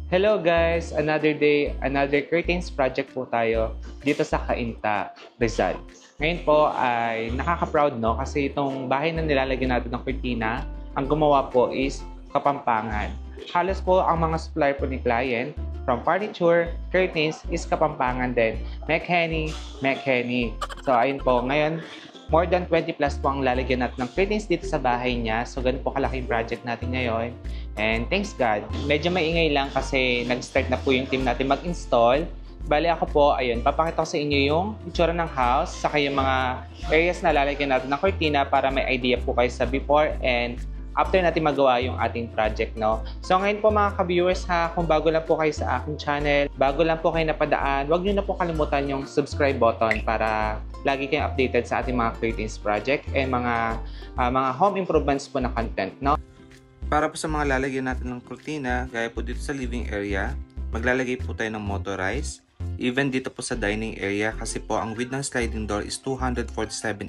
Hello guys! Another day, another curtains project po tayo dito sa Cainta, Rizal. Ngayon po ay nakaka-proud no kasi itong bahay na nilalagyan natin ng kurtina, ang gumawa po is Kapampangan. Halos po ang mga supplier po ni client from furniture, curtains is Kapampangan din. Mechanic. So ayun po, ngayon more than 20 plus po ang lalagyan natin ng curtains dito sa bahay niya. So ganun po kalaking project natin ngayon. And thanks God. Medyo maingay lang kasi nag-start na po yung team natin mag-install. Bali ako po, ayun, papakita ko sa inyo yung itsura ng house, saka yung mga areas na lalagyan natin ng cortina para may idea po kayo sa before and after natin magawa yung ating project, no? So ngayon po mga ka-viewers ha, kung bago lang po kayo sa aking channel, bago lang po kayo napadaan, huwag nyo na po kalimutan yung subscribe button para lagi kayong updated sa ating mga curtains project and mga home improvements po na content, no? Para po sa mga lalagyan natin ng kurtina, gaya po dito sa living area, maglalagay po tayo ng motorized. Even dito po sa dining area kasi po ang width ng sliding door is 247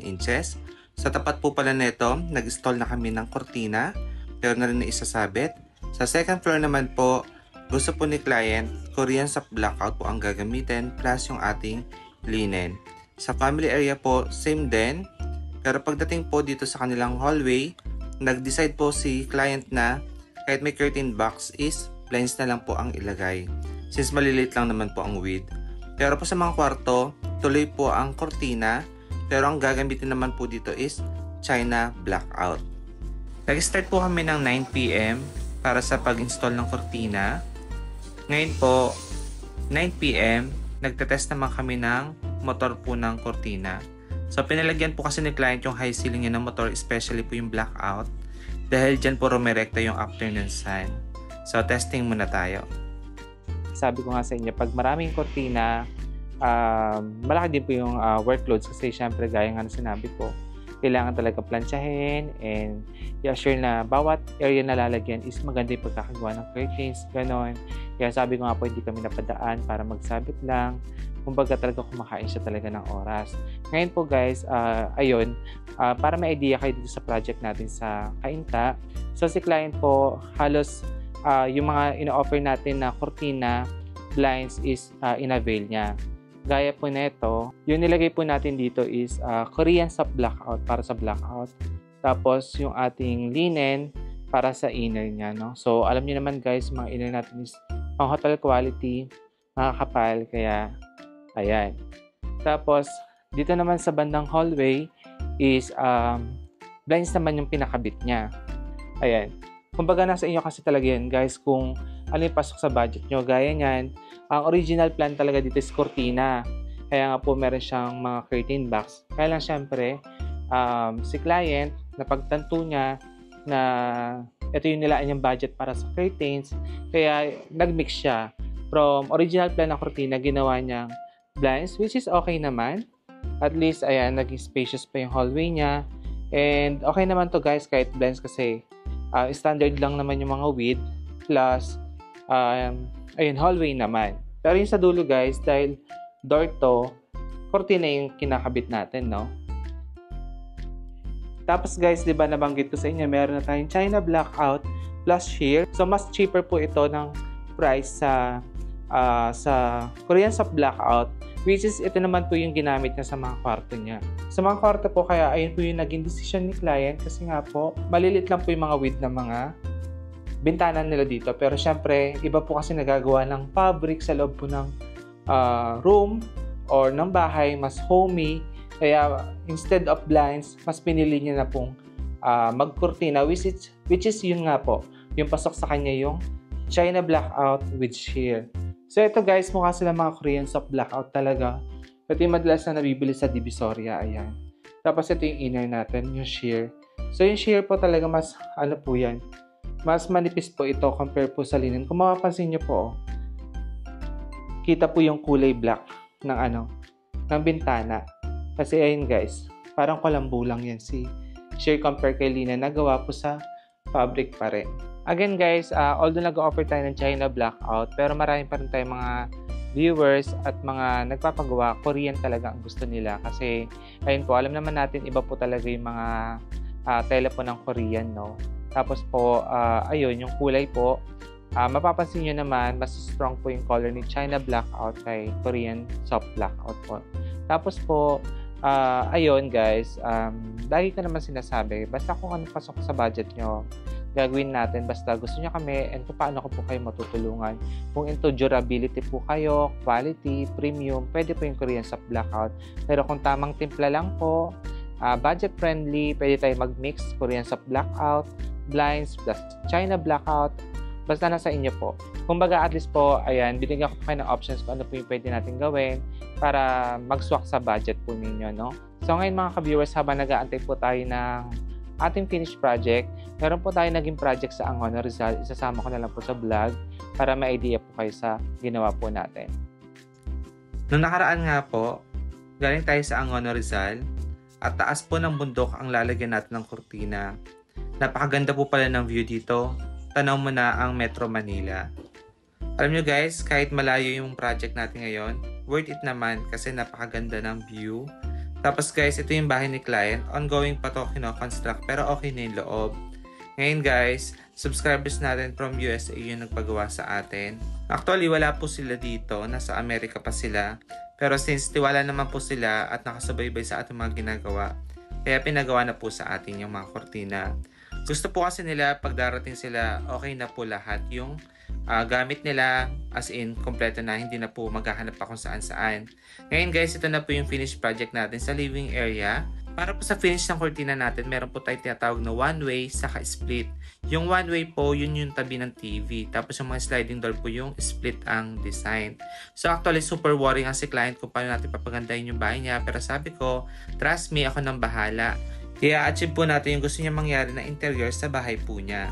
inches. Sa tapat po pala nito, nag-install na kami ng kurtina, pero na rin na isasabit. Sa second floor naman po, gusto po ni client, Korean soft blackout po ang gagamitin plus yung ating linen. Sa family area po, same din. Pero pagdating po dito sa kanilang hallway, nag-decide po si client na kahit may curtain box is blinds na lang po ang ilagay. Since maliliit lang naman po ang width. Pero po sa mga kwarto, tuloy po ang kurtina. Pero ang gagamitin naman po dito is China blackout. Nag-start po kami ng 9 PM para sa pag-install ng kurtina. Ngayon po, 9 PM, nagtetest naman kami ng motor po ng kurtina. So pinalagyan po kasi ni client yung high ceiling niya ng motor, especially po yung blackout. Dahil dyan po rumirekta yung afternoon sun. So testing muna tayo. Sabi ko nga sa inyo, pag maraming kurtina, malaki din po yung workloads kasi syempre gaya nga na sinabi ko, kailangan talaga plansyahin and i-assure na bawat area na lalagyan is maganda yung pagkakagawa ng curtains, ganon. Kaya sabi ko nga po, hindi kami napadaan para magsabit lang. Kumbaga talaga kumakain siya talaga ng oras. Ngayon po guys, ayun, para may idea kayo dito sa project natin sa Cainta. So si client po, halos yung mga ino-offer natin na kurtina, blinds is in-avail niya. Gaya po nito, yung nilagay po natin dito is Korean soft blackout para sa blackout. Tapos yung ating linen para sa inner niya, no? So alam niyo naman guys, mga inner natin is pang hotel quality, mga kapal, kaya ayan. Tapos dito naman sa bandang hallway is blinds naman yung pinakabit niya. Ayan. Kumbaga nasa inyo kasi talaga yan guys kung ano yung pasok sa budget nyo. Gaya nyan, ang original plan talaga dito is cortina. Kaya nga po meron siyang mga curtain box. Kaya lang syempre, si client, napagtanto niya na ito yung nilaan niyang budget para sa curtains. Kaya nagmix siya. From original plan na cortina, ginawa niyang blinds, which is okay naman. At least, ayan, naging spacious pa yung hallway niya. And okay naman to guys, kahit blinds kasi standard lang naman yung mga width. Plus, ayun, hallway naman. Pero yung sa dulo guys, dahil door to, cortina yung kinakabit natin, no? Tapos guys, di ba nabanggit ko sa inyo, meron na tayong China blackout plus sheer. So, mas cheaper po ito ng price sa Korean soft blackout, which is ito naman po yung ginamit niya sa mga kwarto niya. Sa mga kwarto po, kaya ayun po yung naging decision ni client kasi nga po, malilit lang po yung mga width ng mga bintana nila dito. Pero syempre, iba po kasi nagagawa ng fabric sa loob po ng room or ng bahay, mas homey. Kaya instead of blinds, mas pinili niya na pong magkurtina, which is yun nga po, yung pasok sa kanya yung China blackout with sheer. So ito guys, mukha sila mga Korean soft blackout talaga. Ito yung madalas na nabibili sa Divisoria, ayan. Tapos ito yung inner natin, yung sheer. So yung sheer po talaga mas, ano po yan, mas manipis po ito compare po sa linen. Kung mapapansin nyo po, kita po yung kulay black ng ng bintana. Kasi ayun guys, parang kulambo lang yan si sheer compare kay linen na gawa po sa fabric pa rin. Again guys, although nag-offer tayo ng China blackout, pero marami pa rin tayong mga viewers at mga nagpapagawa, Korean talaga ang gusto nila. Kasi ayun po, alam naman natin iba po talaga yung mga tela po ng Korean, no? Tapos po, ayun, yung kulay po, Mapapansin nyo naman, mas strong po yung color ni China Blackout kay Korean Soft Blackout po. Tapos po, ayun guys, lagi ko naman sinasabi, basta kung ano pasok sa budget nyo, gagawin natin. Basta gusto nyo kami and kung paano ko po kayo matutulungan. Kung into durability po kayo, quality, premium, pwede po yung Korean Soft Blackout. Pero kung tamang timpla lang po, budget friendly, pwede tayo mag-mix Korean Soft Blackout, blinds plus China Blackout. Basta nasa inyo po. Kumbaga at least po, ayan, binigyan ko kayo ng options kung ano po yung pwede natin gawin para mag-swak sa budget po ninyo, no? So ngayon mga ka-viewers, habang nag-aantay po tayo ng ating finished project, meron po tayo naging project sa Angono Rizal. Isasama ko na lang po sa vlog para may idea po kayo sa ginawa po natin. Nung nakaraan nga po, galing tayo sa Angono Rizal at taas po ng bundok ang lalagyan natin ng kurtina. Napakaganda po pala ng view dito. Tanaw mo na ang Metro Manila. Alam nyo guys, kahit malayo yung project natin ngayon, worth it naman kasi napakaganda ng view. Tapos guys, ito yung bahay ni client. Ongoing pa to kino-construct pero okay na yung loob. Ngayon guys, subscribers natin from USA yung nagpagawa sa atin. Actually, wala po sila dito. Nasa Amerika pa sila. Pero since tiwala naman po sila at nakasubaybay sa ating mga ginagawa, kaya pinagawa na po sa atin yung mga kortina. Gusto po kasi nila pag darating sila, okay na po lahat yung gamit nila, as in kompleto na, hindi na po maghahanap pa kung saan saan. Ngayon guys, ito na po yung finished project natin sa living area. Para po sa finish ng kortina natin, meron po tayong tinatawag na one-way saka split. Yung one-way po, yun yung tabi ng TV. Tapos yung mga sliding door po yung split ang design. So actually, super worrying ang si client kung paano natin papagandahin yung bahay niya. Pero sabi ko, trust me, ako nang bahala. Kaya achieve po natin yung gusto niya mangyari na interior sa bahay po niya.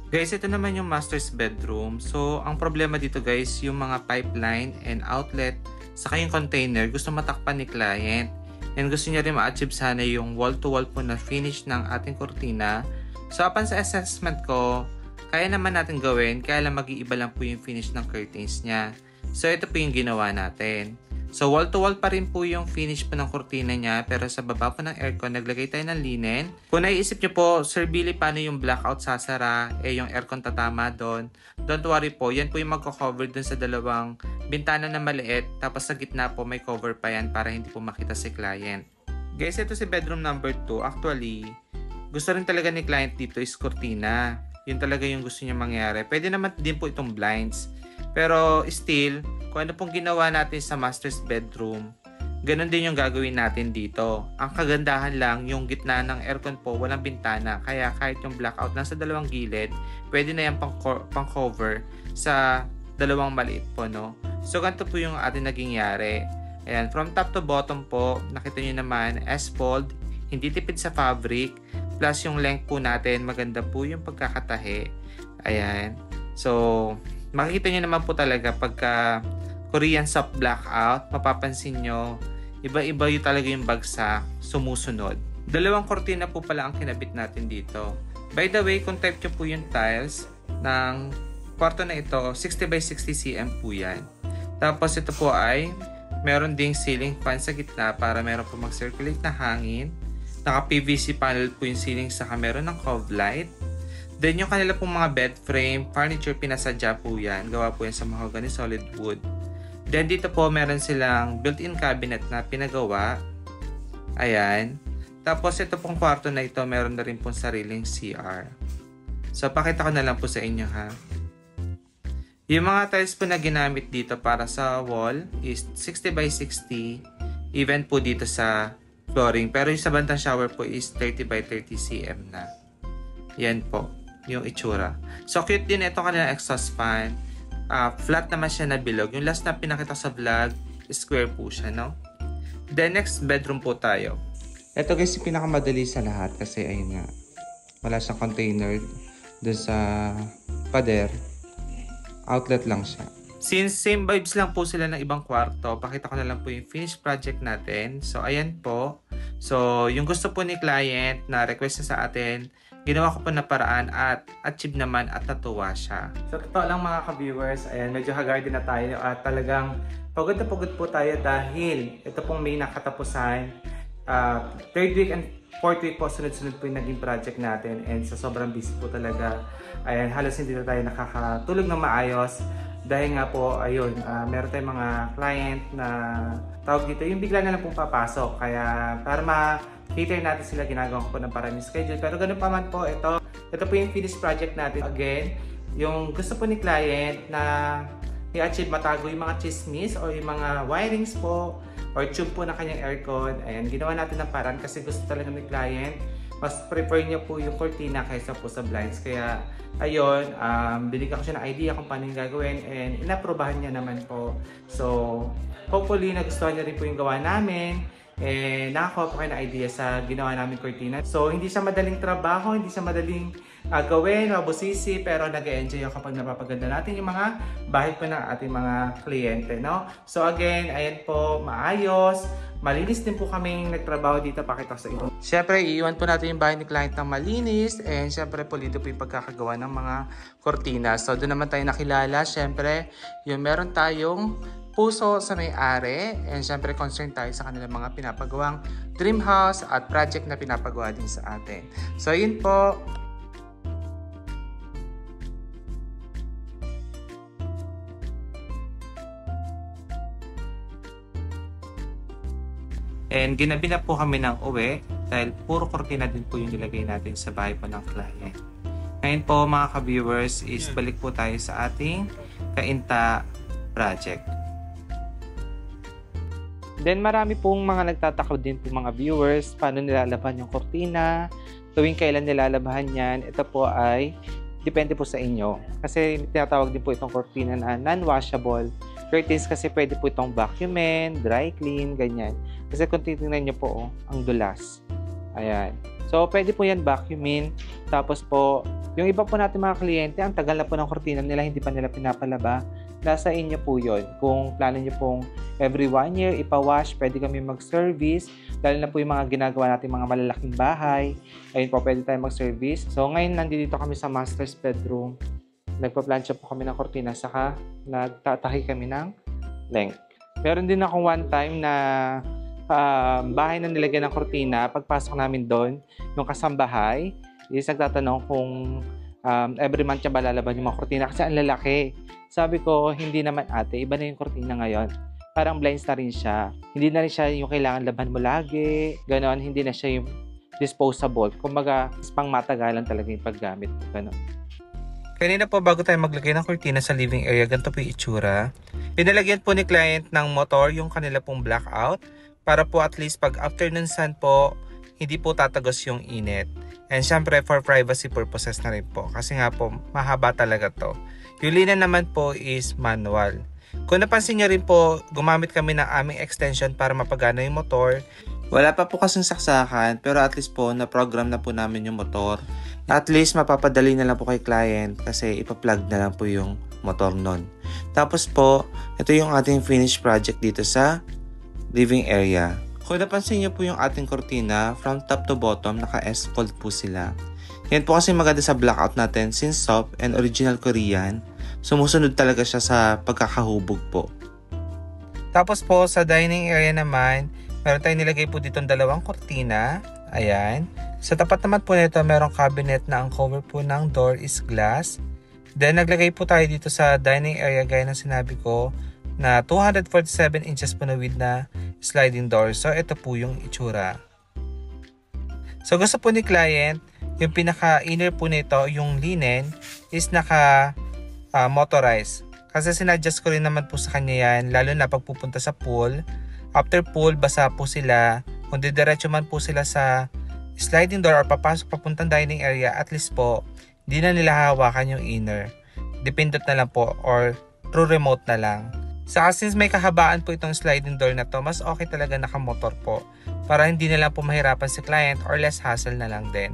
Guys, ito naman yung master's bedroom. So, ang problema dito guys, yung mga pipeline and outlet saka yung container, gusto matakpan ni client. And gusto niya rin ma-achieve sana yung wall-to-wall po na finish ng ating kortina. So, upon sa assessment ko, kaya naman natin gawin, kaya lang mag-iiba lang po yung finish ng curtains niya. So, ito po yung ginawa natin. So, wall-to-wall pa rin po yung finish po ng kurtina niya, pero sa baba po ng aircon, naglagay tayo ng linen. Kung naiisip nyo po, Sir Billy, paano yung blackout sasara, yung aircon tatama doon? Don't worry po, yan po yung magko-cover dun sa dalawang bintana na maliit, tapos sa gitna po may cover pa yan para hindi po makita si client. Guys, ito si bedroom number 2. Actually, gusto rin talaga ni client dito is kurtina. Yun talaga yung gusto niya mangyari. Pwede naman din po itong blinds. Pero still, kung ano pong ginawa natin sa master's bedroom, ganun din yung gagawin natin dito. Ang kagandahan lang, yung gitna ng aircon po, walang bintana. Kaya kahit yung blackout nasa dalawang gilid, pwede na yung pang cover sa dalawang maliit po, no? So, ganito po yung ating naging yari. Ayan, from top to bottom po, nakita nyo naman, S-fold, hindi tipid sa fabric, plus yung length po natin, maganda po yung pagkakatahi. Ayan. So, makikita nyo naman po talaga pagka Korean Soft Blackout, mapapansin nyo, iba-iba yung talaga yung bagsak, sumusunod. Dalawang kortina po pala ang kinabit natin dito. By the way, kung type nyo po yung tiles ng kwarto na ito, 60 by 60 cm po yan. Tapos ito po ay meron ding ceiling fan sa gitna para meron po mag-circulate na hangin. Naka-PVC panel po yung ceiling saka meron ng cove light. Then yung kanila pong mga bed frame, furniture, pinasadya po yan. Gawa po yan sa mahogany solid wood. Then dito po meron silang built-in cabinet na pinagawa. Ayan. Tapos ito pong kwarto na ito, meron na rin pong sariling CR. So pakita ko na lang po sa inyo ha. Yung mga tiles po na ginamit dito para sa wall is 60 by 60. Even po dito sa flooring. Pero yung sa bandang shower po is 30 by 30 cm na. Yan po, yung itsura. So, cute din ito kanila exhaust fan. Flat naman siya na bilog. Yung last na pinakita sa vlog, square po siya, no? Then, next bedroom po tayo. Ito guys, yung pinakamadali sa lahat kasi ayun nga, wala siyang container doon sa pader. Outlet lang siya. Since same vibes lang po sila ng ibang kwarto, pakita ko na lang po yung finished project natin. So, ayan po. So, yung gusto po ni client na request na sa atin, ginawa ko po na paraan at achieve naman at natuwa siya. So, totoo lang mga ka-viewers, ayan, medyo haggard na tayo at talagang pagod na pagod po tayo dahil ito pong may nakatapusan. third week and fourth week po, sunod-sunod po yung naging project natin. And sa sobrang busy po talaga, ayan, halos hindi na tayo nakakatulog ng maayos. Dahil nga po, ayun, meron tayong mga client na tawag dito, yung bigla na lang pong papasok. Kaya para ma-cater natin sila, ginagawa ko po ng parang schedule. Pero ganun pa man po, ito po yung finished project natin. Again, yung gusto po ni client na i-achieve matago yung mga chismis o yung mga wirings po or tube po ng kanyang aircon. Ayan, ginawa natin ng paraan kasi gusto talaga ni client. Mas prefer niya po yung cortina kaysa po sa blinds. Kaya, ayun, binigyan ko siya ng idea kung paano yung gagawin and inaprobahan niya naman po. So, hopefully, nagustuhan niya rin po yung gawa namin. Nakakuha po kayo ng idea sa ginawa namin cortina. So, hindi siya madaling trabaho, hindi siya madaling gawin, mabusisi, pero nag-enjoy ako kapag napapaganda natin yung mga bahay po ng ating mga kliyente, no? So, again, ayan po, maayos. Malinis din po kaming nagtrabaho dito, pakita ko sa inyo. Siyempre, iiwan po natin yung bahay ni client ng malinis and siyempre po dito po yung pagkakagawa ng mga cortina. So, doon naman tayo nakilala. Siyempre, yung meron tayong puso sa may-ari and syempre concerned tayo sa kanilang mga pinapagawang dream house at project na pinapagawa din sa atin. So yun po. And ginabi na po kami ng uwi dahil puro kortina din po yung nilagay natin sa bahay po ng client. Ngayon po mga ka-viewers is balik po tayo sa ating Kainta project. Then marami pong mga nagtataka din po mga viewers paano nilalaban yung kortina, tuwing kailan nilalabahan yan. Ito po ay depende po sa inyo. Kasi tinatawag din po itong kortina na non-washable curtains kasi pwede po itong vacuumin, dry clean, ganyan. Kasi kung titingnan nyo po, ang dulas. Ayan. So, pwede po yan vacuumin. Tapos po, yung iba po natin mga kliyente, ang tagal na po ng kortina nila, hindi pa nila pinapalaba. Nasa inyo po yun. Kung plano nyo pong every 1 year, ipa-wash, pwede kami mag-service. Lalo na po yung mga ginagawa natin mga malalaking bahay. Ayun po, pwede tayo mag-service. So, ngayon, nandito kami sa master's bedroom. Nagpa-plancha po kami ng kortina, saka nagtatahi kami ng length. Meron din akong one time na bahay na nilagyan ng kortina. Pagpasok namin doon, yung kasambahay, is nagtatanong kung every month siya ba lalaban yung mga kortina kasi ang lalaki. Sabi ko, hindi naman ate, iba na yung kortina ngayon. Parang blinds na rin siya. Hindi na rin siya yung kailangan laban mo lagi. Ganon, hindi na siya yung disposable. Kumbaga, pang matagalan talaga yung paggamit. Ganon. Kanina po bago tayo maglagay ng kortina sa living area, ganito po yung itsura. Pinalagyan po ni client ng motor yung kanila pong blackout para po at least pag afternoon sun po, hindi po tatagos yung init. And syempre for privacy purposes na rin po. Kasi nga po, mahaba talaga to. Yung linen naman po is manual. Kung napansin nyo rin po, gumamit kami ng aming extension para mapagana yung motor. Wala pa po kasing saksakan, pero at least po na-program na po namin yung motor. At least mapapadali na lang po kay client kasi ipa-plug na lang po yung motor nun. Tapos po, ito yung ating finished project dito sa living area. Kung napansin nyo po yung ating kortina, from top to bottom, naka-S-fold po sila. Yan po kasi maganda sa blackout natin since soft and original Korean. Sumusunod talaga siya sa pagkakahubog po. Tapos po sa dining area naman, meron tayong nilagay po dito ng dalawang kortina. Ayan. Sa tapat naman po nito, merong cabinet na ang cover po ng door is glass. Then naglagay po tayo dito sa dining area gaya ng sinabi ko na 247 inches po na width na sliding door. So ito po yung itsura. So gusto po ni client, yung pinaka-inner po nito, yung linen, is naka-motorized. Kasi sinadjust ko rin naman po sa kanya yan, lalo na pagpupunta sa pool. After pool, basa po sila. Kung didiretso man po sila sa sliding door or papasok papuntang dining area, at least po, hindi na nila hawakan yung inner. Depindot na lang po or through remote na lang. Saka since may kahabaan po itong sliding door na to, mas okay talaga nakamotor po. Para hindi na lang po mahirapan si client or less hassle na lang din.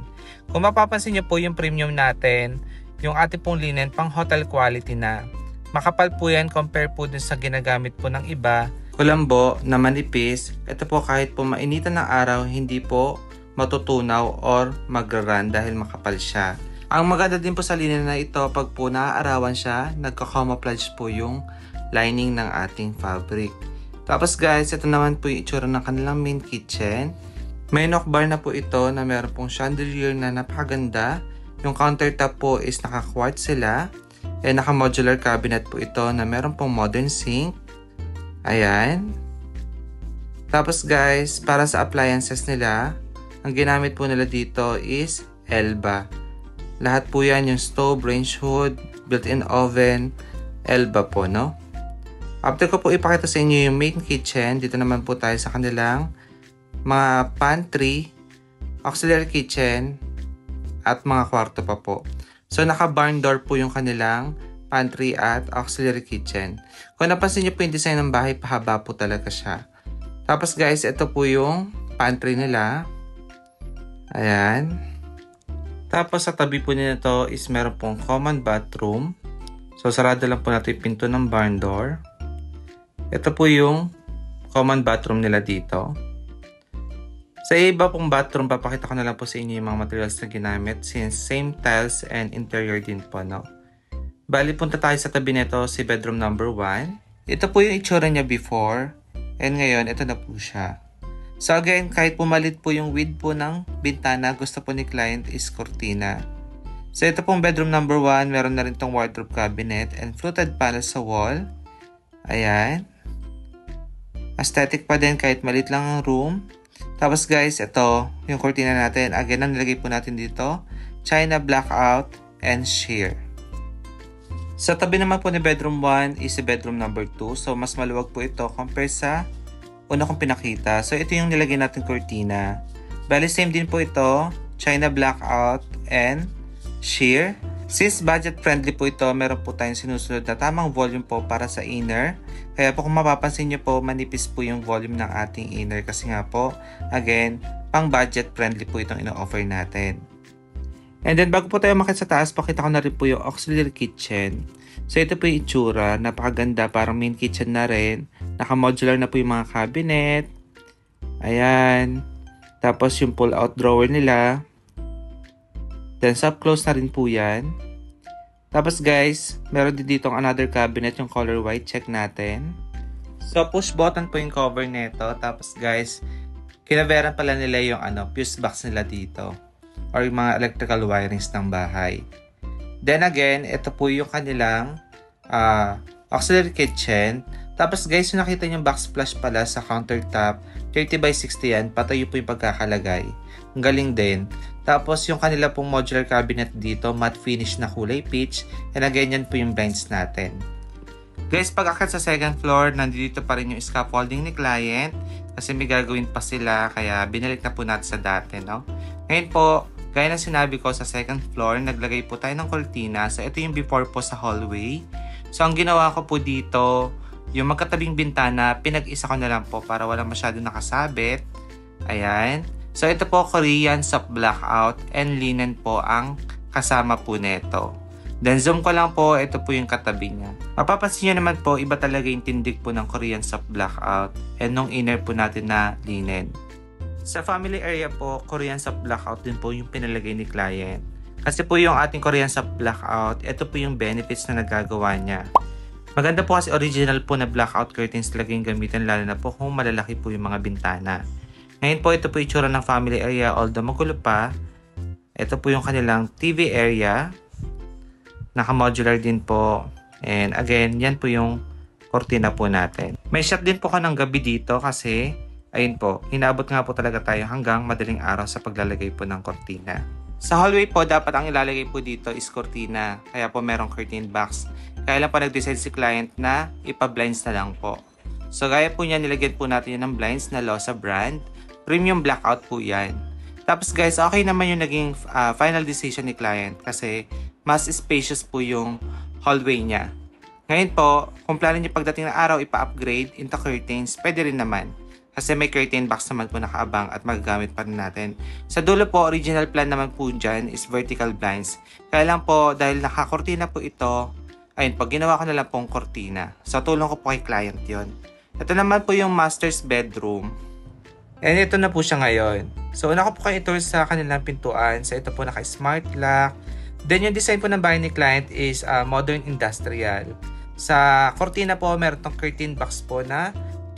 Kung mapapansin nyo po yung premium natin, yung ating pong linen pang hotel quality na. Makapal po yan compare po dun sa ginagamit po ng iba. Kulambo na manipis, ito po kahit po mainitan ng araw, hindi po matutunaw or magra-run dahil makapal siya. Ang maganda din po sa linen na ito, pag po naaarawan siya, nagka-camouflage po yung lining ng ating fabric. Tapos guys, ito naman po yung itsura ng kanilang main kitchen. May knock bar na po ito na meron pong chandelier na napakaganda. Yung countertop po is naka-quartz sila. And naka-modular cabinet po ito na meron pong modern sink. Ayan. Tapos guys, para sa appliances nila, ang ginamit po nila dito is Elba. Lahat po yan, yung stove, range hood, built-in oven, Elba po, no? After ko po ipakita sa inyo yung main kitchen, dito naman po tayo sa kanilang mga pantry, auxiliary kitchen, at mga kwarto pa po. So, naka-barn door po yung kanilang pantry at auxiliary kitchen. Kung napansin nyo po yung design ng bahay, pahaba po talaga siya. Tapos guys, ito po yung pantry nila. Ayan. Tapos sa tabi po nila to is meron pong common bathroom. So, sarado lang po natin yung pinto ng barn door. Ito po yung common bathroom nila dito. Sa iba pong bathroom, papakita ko na lang po sa inyo yung mga materials na ginamit since same tiles and interior din po, no? Bali, punta tayo sa tabi nito, si bedroom number 1. Ito po yung itsura niya before. And ngayon, ito na po siya. So again, kahit pumalit po yung width po ng bintana, gusto po ni client is cortina. So ito pong bedroom number 1, meron na rin tong wardrobe cabinet and fluted panels sa wall. Ayan. Aesthetic pa din kahit malit lang ang room. Tapos guys, ito yung cortina natin. Again, ang nilagay po natin dito, China blackout and sheer. Sa tabi naman po ni bedroom 1 is si bedroom number 2. So, mas maluwag po ito compare sa una kong pinakita. So, ito yung nilagay natin cortina. Bali, same din po ito, China blackout and sheer. Since budget friendly po ito, meron po tayong sinusunod na tamang volume po para sa inner. Kaya po kung mapapansin nyo po, manipis po yung volume ng ating inner kasi nga po, again, pang budget friendly po itong ino-offer natin. And then bago po tayo makit sa taas, pakita ko na rin po yung auxiliary kitchen. So ito po yung itsura, napakaganda, parang main kitchen na rin. Naka-modular na po yung mga cabinet. Ayan. Tapos yung pull-out drawer nila. Then sub-close na rin po yan. Tapos guys, meron din dito another cabinet, yung color white, check natin. So push button po yung cover nito. Tapos guys, kinaveran pala nila yung fuse box nila dito. Or yung mga electrical wirings ng bahay. Then again, ito po yung kanilang auxiliary kitchen. Tapos guys, yung nakita yung backsplash pala sa countertop, 30 by 60 yan, patayo po yung pagkakalagay. Ang galing din. Tapos yung kanila pong modular cabinet dito, matte finish na kulay peach. And again, yan po yung blinds natin. Guys, pag-akit sa second floor, nandito pa rin yung scaffolding ni client. Kasi may gagawin pa sila, kaya binalik na po natin sa dati, no? Ngayon po, gaya ng sinabi ko sa second floor, naglagay po tayo ng cortina. So, ito yung before po sa hallway. So, ang ginawa ko po dito, yung magkatabing bintana, pinag-isa ko na lang po para wala masyado nakasabit. Ayan. So, ito po Korean soft blackout and linen po ang kasama po nito. Then, zoom ko lang po, ito po yung katabi niya. Mapapansin nyo naman po, iba talaga yung tindig po ng Korean soft blackout and nung inner po natin na linen. Sa family area po, Korean soft blackout din po yung pinalagay ni client. Kasi po yung ating Korean soft blackout, ito po yung benefits na nagagawa niya. Maganda po kasi original po na blackout curtains talaga yung gamitin, lalo na po kung malalaki po yung mga bintana. Ngayon po, ito po yung itsura ng family area, although magulo pa. Ito po yung kanilang TV area. Naka-modular din po. And again, yan po yung cortina po natin. May shot din po ko ng gabi dito kasi, ayun po, hinabot nga po talaga tayo hanggang madaling araw sa paglalagay po ng cortina. Sa hallway po, dapat ang ilalagay po dito is cortina. Kaya po merong curtain box. Kaya lang po nag-decide si client na ipa-blinds na lang po. So gaya po niya, nilagyan po natin yan ng blinds na Losa brand. Premium blackout po yan. Tapos guys, okay naman yung naging final decision ni client kasi mas spacious po yung hallway niya. Ngayon po, kung plano niyo pagdating ng araw ipa-upgrade into curtains, pwede rin naman. Kasi may curtain box naman po nakaabang at magagamit pa rin natin. Sa dulo po, original plan naman po dyan is vertical blinds. Kaya lang po, dahil nakakortina po ito, ayun, pag ginawa ko na lang pong kortina. So, tulong ko po kay client yon. Ito naman po yung master's bedroom. And ito na po siya ngayon. So, una ko po kayo itour sa kanilang pintuan. So, ito po naka-smart lock. Then, yung design po ng bahay ni client is modern industrial. Sa cortina po, meron tong curtain box po na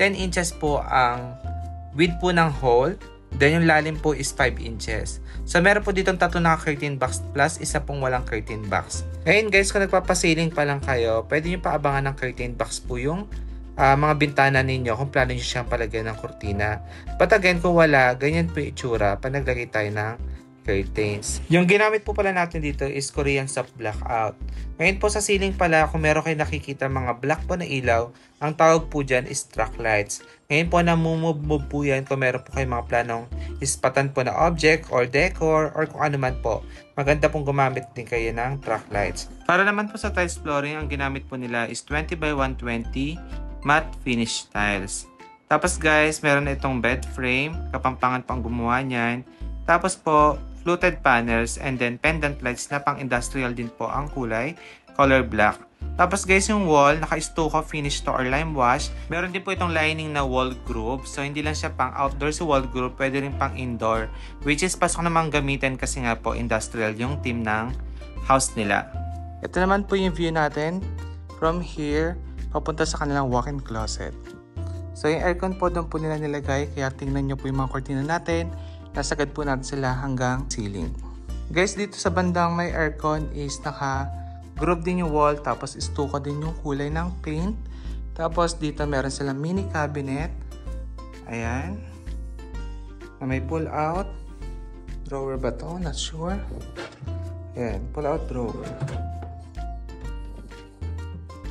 10 inches po ang width po ng hole. Then yung lalim po is 5 inches. So meron po ditong tatlo na curtain box plus isa pong walang curtain box. Ngayon guys, kung nagpapasiling pa lang kayo, pwede nyo paabangan ng curtain box po yung mga bintana ninyo kung plano nyo siyang palagyan ng kurtina. But again, kung wala, ganyan po yung itsura pag naglagay tayo ng curtains. Yung ginamit po pala natin dito is Korean soft blackout. Ngayon po sa ceiling pala, kung meron kayo nakikita mga black po na ilaw, ang tawag po dyan is track lights. Ngayon po namumove po yan kung meron po kayo mga planong ispatan po na object or decor or kung ano man po. Maganda pong gumamit din kayo ng track lights. Para naman po sa tiles flooring, ang ginamit po nila is 20 by 120 matte finish tiles. Tapos guys, meron na itong bed frame, kapampangan pang gumawa niyan. Tapos po, fluted panels and then pendant lights na pang industrial din po ang kulay, color black. Tapos guys, yung wall, naka-stucco finish to or lime wash. Meron din po itong lining na wall groove. So, hindi lang siya pang outdoor sa wall groove, pwede rin pang indoor. Which is, pasok namang gamitin kasi nga po industrial yung team ng house nila. Ito naman po yung view natin from here, papunta sa kanilang walk-in closet. So, yung aircon po doon po nila nilagay, kaya tingnan nyo po yung mga kortina natin. Nasagad po natin sila hanggang ceiling. Guys, dito sa bandang may aircon is naka-groove din yung wall, tapos stucco din yung kulay ng paint. Tapos dito meron silang mini cabinet. Ayan. Na may pull out. Drawer ba to? Not sure. Ayan, pull out drawer.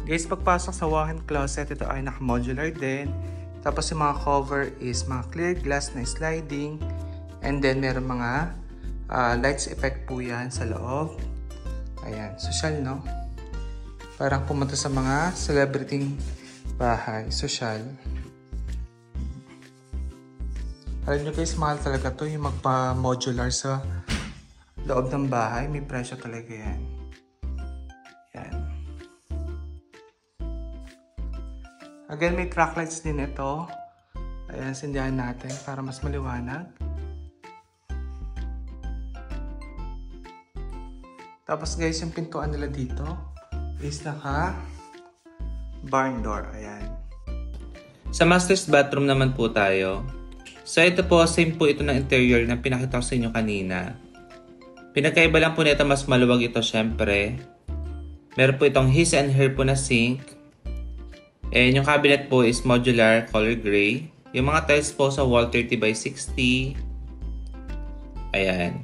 Guys, pagpasok sa walk-in closet, ito ay naka-modular din. Tapos yung mga cover is mga clear glass na sliding. And then, meron mga lights effect po yan sa loob. Ayan, social, no? Parang pumunta sa mga celebrity bahay. Social. Alam nyo guys, mahal talaga to yung magpa-modular sa loob ng bahay. May presyo talaga yan. Yan. Again, may track lights din ito. Ayan, sindihan natin para mas maliwanag. Tapos guys, yung pintuan nila dito is naka barn door. Ayan. Sa master's bathroom naman po tayo. So ito po, same po ito ng interior na pinakita ko sa inyo kanina. Pinagkaiba lang po nito, mas maluwag ito syempre. Meron po itong his and her po na sink. And yung cabinet po is modular, color gray. Yung mga tiles po sa wall 30 by 60. Ayan.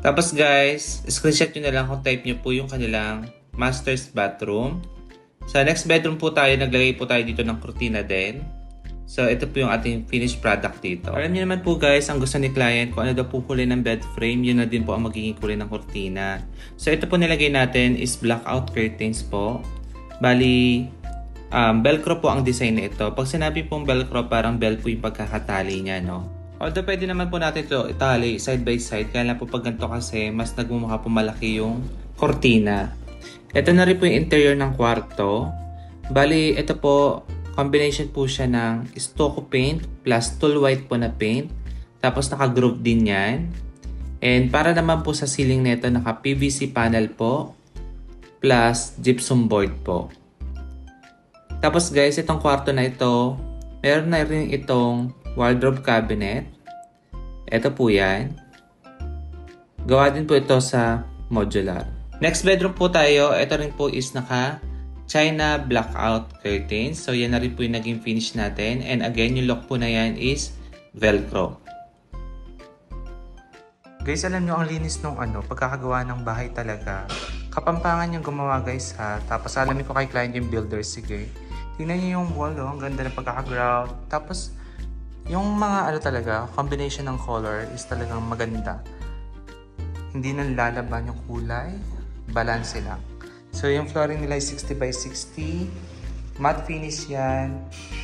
Tapos guys, screenshot nyo na lang kung type nyo po yung kanilang master's bathroom. Sa next bedroom po tayo, naglagay po tayo dito ng kurtina din. So ito po yung ating finished product dito. Alam niyo naman po guys, ang gusto ni client, kung ano daw po kulay ng bed frame, yun na din po ang magiging kulay ng kurtina. So ito po nilagay natin is blackout curtains po. Bali, velcro po ang design na ito. Pag sinabi pong velcro, parang bell po yung pagkakatali niya, no? Although pwede naman po natin ito itali side by side, kaya lang po pag ganito kasi mas nagmumukha po malaki yung kortina. Ito na rin po yung interior ng kwarto. Bali, ito po, combination po siya ng stucco paint plus tool white po na paint. Tapos naka-groove din yan. And para naman po sa ceiling nito, naka PVC panel po plus gypsum board po. Tapos guys, itong kwarto na ito, meron na rin itong wardrobe cabinet. Ito po yan. Gawa din po ito sa modular. Next bedroom po tayo. Ito rin po is naka China blackout curtains. So yan na rin po yung naging finish natin. And again, yung lock po na yan is velcro. Guys, alam nyo ang linis nung pagkakagawa ng bahay talaga. Kapampangan yung gumawa guys ha. Tapos alamin ko kay client yung builder. Sige. Tingnan nyo yung wall, ang ganda ng pagkakaground. Tapos yung mga talaga, combination ng color is talagang maganda. Hindi na lalaban yung kulay, balance lang. So yung flooring nila is 60 by 60, matte finish yan,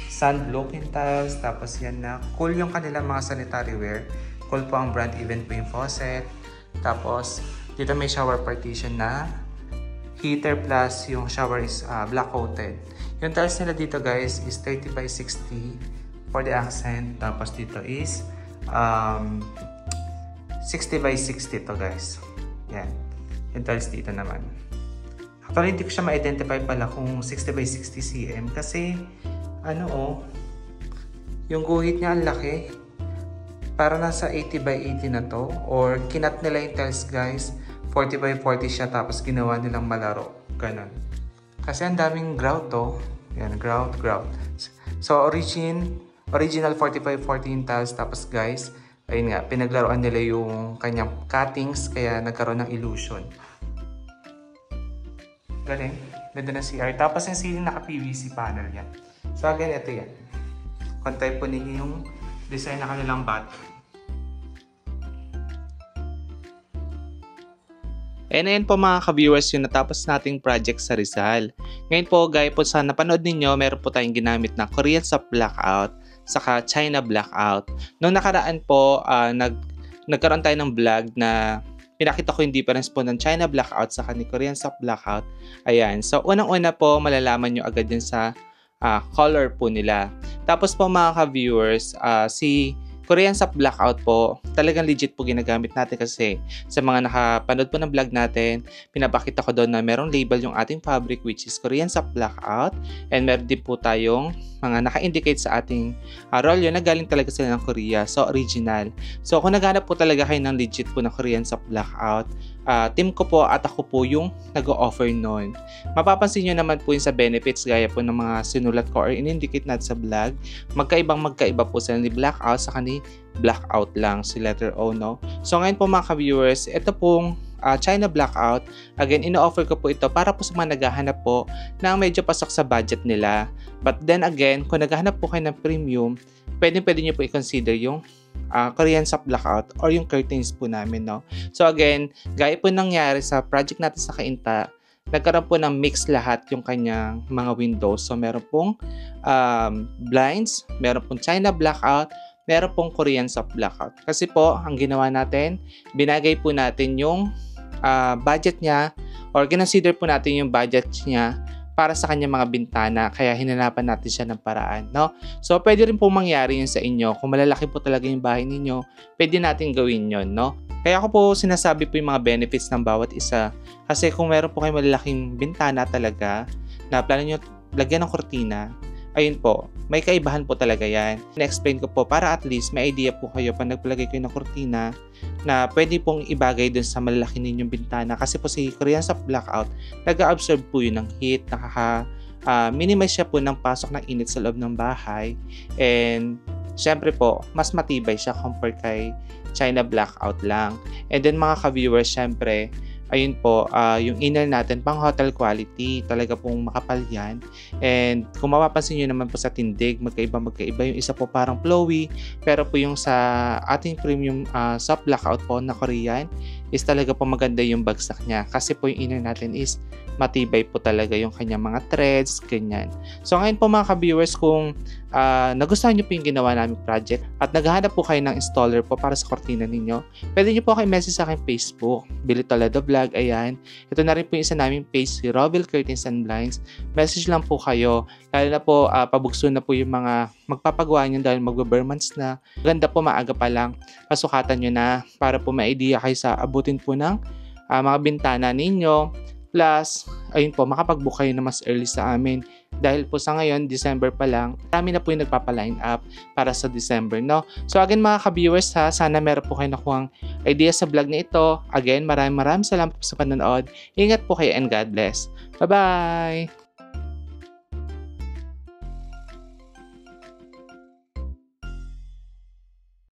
sand broken tiles, tapos yan na cool yung kanilang mga sanitary ware. Cool po ang brand, even po yung faucet. Tapos dito may shower partition na heater plus yung shower is black coated. Yung tiles nila dito guys is 30 by 60 for the accent. Tapos dito is 60 by 60 to guys. Yan. Yung tiles dito naman. Actually, hindi ko siya ma-identify pala kung 60 by 60 cm kasi Yung guhit niya ang laki. Para nasa 80 by 80 na to. Or kinat nila yung tiles guys. 40 by 40 siya tapos ginawa nilang malaro. Ganon. Kasi ang daming grout to. Yan, grout. So original 40 by 40 yung tiles. Tapos guys, ayun nga, pinaglaruan nila yung kanyang cuttings. Kaya nagkaroon ng illusion. Galing. Ganda na CR. Tapos yung ceiling naka-PVC panel yan. So again, ito yan. Kontay po ninyo yung design na kanilang bathroom. And ayan po mga ka-viewers yung natapos nating project sa Rizal. Ngayon po, gaya po sa napanood ninyo, meron po tayong ginamit na Korean soft blackout saka China blackout. Noong nakaraan po, nagkaroon tayo ng vlog na pinakita ko yung difference po ng China blackout saka ni Korean soft blackout. Ayan. So, unang-una po, malalaman nyo agad din sa color po nila. Tapos po mga ka-viewers, si Korean soft blackout po, talagang legit po ginagamit natin kasi sa mga nakapanood po ng vlog natin, pinapakita ko doon na merong label yung ating fabric which is Korean soft blackout and meron din po tayong mga naka-indicate sa ating rolyo na galing talaga sila ng Korea. So, original. So, kung naghanap po talaga kayo ng legit po na Korean soft blackout, team ko po at ako po yung nag-o-offer nun. Mapapansin nyo naman po yung sa benefits gaya po ng mga sinulat ko or in-indicate natin sa vlog. Magkaiba po sila ni blackout sa ni blackout lang si letter O, no? So ngayon po mga ka-viewers, ito pong China blackout, again, ino-offer ko po ito para po sa mga naghahanap po na medyo pasok sa budget nila. But then again, kung naghahanap po kayo ng premium, pwede nyo po i-consider yung Korean soft blackout or yung curtains po namin, no? So again, gaya po nangyari sa project natin sa Cainta, nagkaroon po ng mix lahat yung kanyang mga windows. So meron pong blinds, meron pong China blackout, meron pong Korean soft blackout. Kasi po, ang ginawa natin, binagay po natin yung budget niya or kinonsider po natin yung budget niya para sa kanyang mga bintana, kaya hinanapan natin siya ng paraan, no? So, pwede rin po mangyari yun sa inyo. Kung malalaki po talaga yung bahay ninyo, pwede natin gawin yun, no? Kaya ako po sinasabi po yung mga benefits ng bawat isa. Kasi kung meron po kayong malalaking bintana talaga, na plano nyo lagyan ng kortina, ayun po, may kaibahan po talaga yan. Na-explain ko po para at least may idea po kayo pag nagpalagay kayo ng kortina na pwede pong ibagay dun sa malalaki ninyong bintana. Kasi po si Korean soft blackout, nag-absorb po yun ng heat, minimize siya po ng pasok ng init sa loob ng bahay. And syempre po, mas matibay siya compare kay China blackout lang. And then mga ka-viewers, syempre, ayun po, yung inner natin pang hotel quality, talaga pong makapal yan. And kung mapapansin nyo naman po sa tindig, magkaiba yung isa po parang flowy, pero po yung sa ating premium soft blackout po na Korean is talaga po maganda yung bagsak niya kasi po yung inner natin is matibay po talaga yung kanyang mga threads, ganyan. So ngayon po mga ka-viewers, kung nagustuhan nyo po yung ginawa namin project at naghahanap po kayo ng installer po para sa kortina ninyo, pwede nyo po kayo message sa akin Facebook, Billy Toledo Vlog, ayan. Ito na rin po yung isa naming page, si Robel Curtains and Blinds. Message lang po kayo, lalo na po pabugso na po yung mga magpapagawa nyo dahil magbe-bermans na. Ganda po, maaga pa lang, pasukatan nyo na para po may idea kayo sa abutin po ng mga bintana ninyo. Plus, ayun po, makapag-book kayo na mas early sa amin. Dahil po sa ngayon, December pa lang, marami na po yung nagpapaline up para sa December, no? So again mga ka-viewers ha, sana meron po kayo nakuhang idea sa vlog na ito. Again, maraming salamat po sa panonood. Ingat po kayo and God bless. Bye-bye!